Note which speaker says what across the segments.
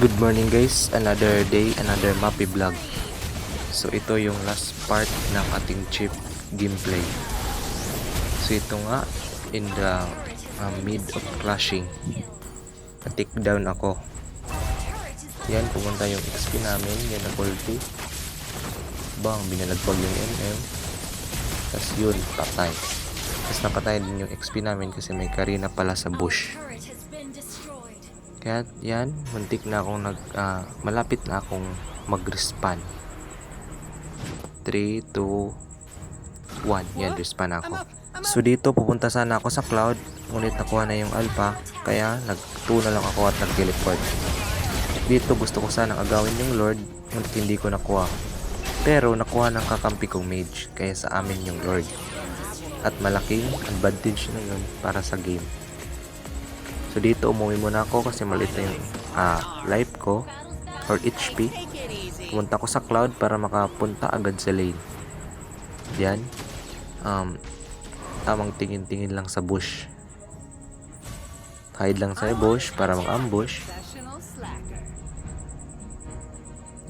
Speaker 1: Good morning guys, another day, another Mappy vlog. So ito yung last part ng ating chip gameplay. So ito nga, in the mid of clashing, na-take down ako. Yan, pumunta yung XP namin, yan na quality. Bang, binalagpag yung MM. Tapos yun, patay. Tapos napatay din yung XP namin kasi may Karina pala sa bush. Kaya yan, muntik na akong malapit na akong mag-respawn. 3, 2, 1. Yan, respawn ako. So dito, pupunta sana ako sa cloud. Ngunit nakuha na yung alpha. Kaya nag-2 na lang ako at nag-teleport. Dito, gusto ko sanang agawin yung lord. Ngunit hindi ko nakuha. Pero nakuha ng kakampi kong mage. Kaya sa amin yung lord. At malaking advantage na yun para sa game. So dito umuwi muna ako kasi maliit na yung life ko or HP. Pumunta ko sa cloud para makapunta agad sa lane. Yan. Tamang tingin-tingin lang sa bush. Hide lang sa bush para mag-ambush.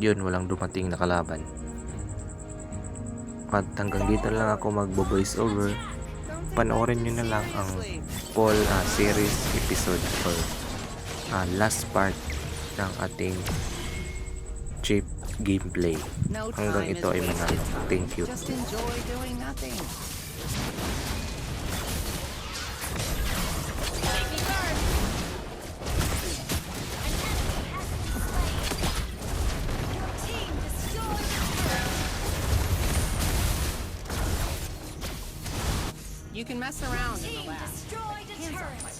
Speaker 1: Yun, walang dumating na kalaban. At hanggang dito lang ako magbo-voice over. Panoorin nyo na lang ang full series episode or last part ng ating chip gameplay. Hanggang ito ay manalo. Thank you.
Speaker 2: You can mess around in the lab. Hands off my